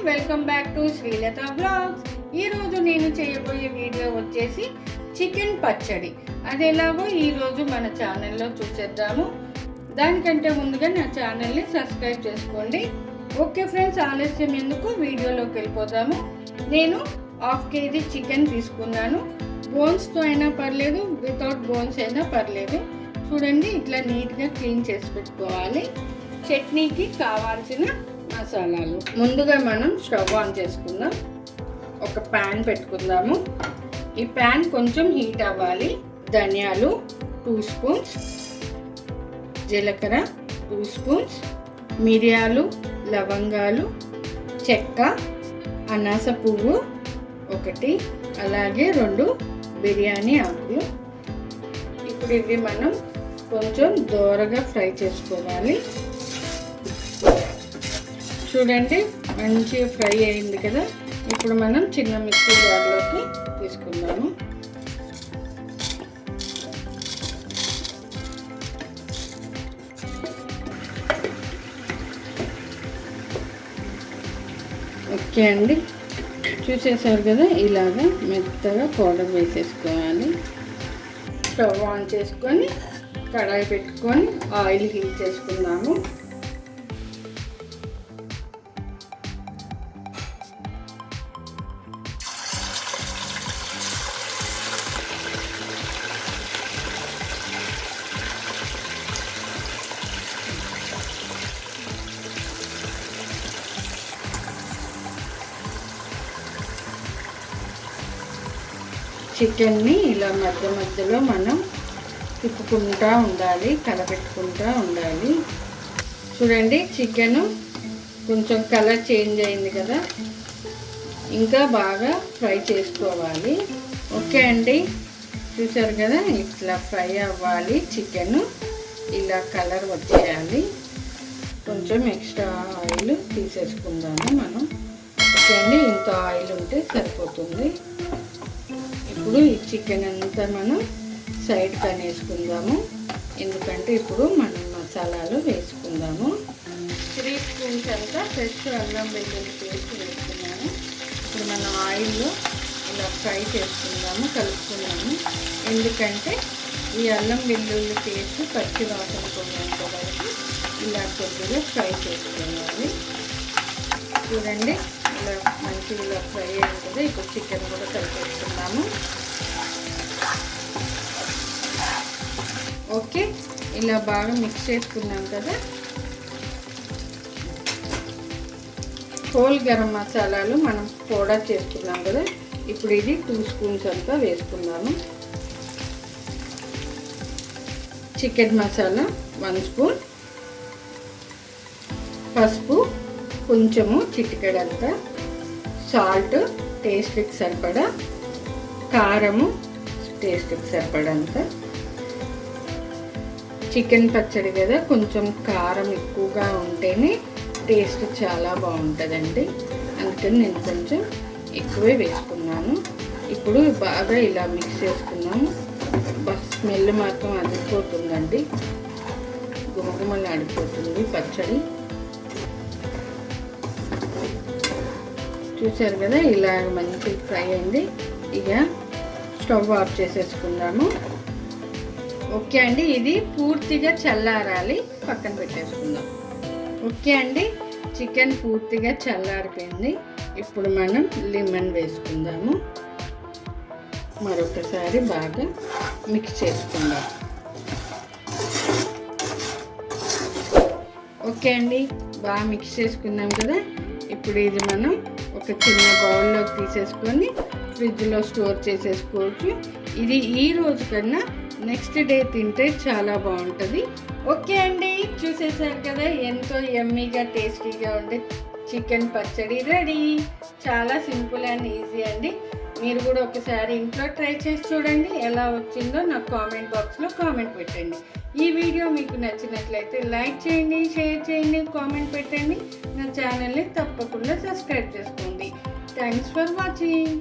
Welcome back to Srilatha blogs. ఈరోజు నేను చేయబోయే వీడియో వచ్చేసి చికెన్ పచ్చడి. అది ఎలాగో ఈరోజు మన ఛానల్లో చూసేద్దాము. దానికంటే ముందుగా నా ఛానల్ని సబ్స్క్రైబ్ చేసుకోండి. ఓకే ఫ్రెండ్స్, ఆలస్యం ఎందుకు, వీడియోలోకి వెళ్ళిపోదాము. నేను 1/2 kg చికెన్ తీసుకున్నాను. బోన్స్తో అయినా పర్లేదు, వితౌట్ బోన్స్ అయినా పర్లేదు. చూడండి, ఇట్లా నీట్గా క్లీన్ చేసి పెట్టుకోవాలి. చట్నీకి కావాల్సిన మసాలాలు ముందుగా మనం స్టవ్ ఆన్ చేసుకుందాం. ఒక ప్యాన్ పెట్టుకుందాము. ఈ ప్యాన్ కొంచెం హీట్ అవ్వాలి. ధనియాలు 2 స్పూన్స్, జీలకర్ర 2 స్పూన్స్, మిరియాలు, లవంగాలు, చెక్క, అనాస పువ్వు 1, అలాగే 2 బిర్యానీ ఆకులు. ఇప్పుడు ఇవి మనం కొంచెం దోరగా ఫ్రై చేసుకోవాలి. చూడండి, మంచిగా ఫ్రై అయింది కదా. ఇప్పుడు మనం చిన్న మిక్సీ జార్లోకి తీసుకుందాము. ఓకే అండి, చూసేసారు కదా, ఇలాగా మెత్తగా పౌడర్ వేసేసుకోవాలి. స్టవ్ ఆన్ చేసుకొని కడాయి పెట్టుకొని ఆయిల్ హీట్ చేసుకుందాము. చికెన్ని ఇలా మధ్య మధ్యలో మనం తిప్పుకుంటూ ఉండాలి, కలపెట్టుకుంటూ ఉండాలి. చూడండి, చికెన్ కొంచెం కలర్ చేంజ్ అయింది కదా, ఇంకా బాగా ఫ్రై చేసుకోవాలి. ఓకే అండి, చూసారు కదా, ఇట్లా ఫ్రై అవ్వాలి. చికెన్ ఇలా కలర్ వచ్చేయాలి. కొంచెం ఎక్స్ట్రా ఆయిల్ తీసేసుకుందాము మనం. ఓకే అండి, ఇంత ఆయిల్ ఉంటే సరిపోతుంది. ఇప్పుడు ఈ చికెన్ అంతా మనం సైడ్ కనేసుకుందాము. ఎందుకంటే ఇప్పుడు మనం మసాలాలు వేసుకుందాము. 3 స్పూన్స్ అంతా ఫ్రెష్ అల్లం వెల్లుల్లి పేస్ట్ వేసుకున్నాము. ఇప్పుడు మనం ఆయిల్లో ఇలా ఫ్రై చేసుకుందాము, కలుపుకున్నాము. ఎందుకంటే ఈ అల్లం వెల్లుల్లి పేస్ట్ పచ్చి వాసన పోయేంత వరకు ఇలా కొద్దిగా ఫ్రై చేసుకోవాలి. చూడండి, ఇలా మంచిగా ఇలా ఫ్రై అయింది కదా. ఇప్పుడు చికెన్ కూడా కలిపేసుకున్నాము. ఓకే, ఇలా బాగా మిక్స్ చేసుకున్నాం కదా. హోల్ గరం మసాలాలు మనం పౌడర్ చేసుకున్నాం కదా. ఇప్పుడు ఇది 2 స్పూన్స్ అంతా వేసుకున్నాము. చికెన్ మసాలా 1 స్పూన్, పసుపు కొంచెము చిటికెడంతా, సాల్ట్ టేస్ట్కి సరిపడా, కారము టేస్ట్కి సరిపడంత. చికెన్ పచ్చడి కదా, కొంచెం కారం ఎక్కువగా ఉంటేనే టేస్ట్ చాలా బాగుంటుందండి. అందుకని నేను కొంచెం ఎక్కువే వేసుకున్నాను. ఇప్పుడు బాగా ఇలా మిక్స్ చేసుకున్నాము. స్మెల్ మాత్రం అదిరిపోతుందండి, గుమగుమలు ఆడిపోతుంది పచ్చడి. చూసారు కదా, ఇలా మంచి ఫ్రై అయింది. ఇక స్టవ్ ఆఫ్ చేసేసుకుందాము. ఓకే అండి, ఇది పూర్తిగా చల్లారాలి, పక్కన పెట్టేసుకుందాం. ఓకే అండి, చికెన్ పూర్తిగా చల్లారిపోయింది. ఇప్పుడు మనం లెమన్ వేసుకుందాము. మరొకసారి బాగా మిక్స్ చేసుకుందాం. ఓకే అండి, బాగా మిక్స్ చేసుకున్నాం కదా. ఇప్పుడు ఇది మనం ఒక చిన్న బౌల్లోకి తీసేసుకొని ఫ్రిడ్జ్లో స్టోర్ చేసేసుకోవచ్చు. ఇది ఈ రోజు కన్నా నెక్స్ట్ డే తింటే చాలా బాగుంటుంది. ఓకే అండి, చూసేసారు కదా, ఎంతో యమ్మీగా టేస్టీగా ఉండే చికెన్ పచ్చడి రెడీ. చాలా సింపుల్ అండ్ ఈజీ అండి. మీరు కూడా ఒకసారి ఇంట్లో ట్రై చేసి చూడండి. ఎలా వచ్చిందో నాకు కామెంట్ బాక్స్లో కామెంట్ పెట్టండి. ఈ వీడియో మీకు నచ్చినట్లయితే లైక్ చేయండి, షేర్ చేయండి, కామెంట్ పెట్టండి. నా ఛానల్ని తప్పకుండా సబ్స్క్రైబ్ చేసుకోండి. Thanks for watching.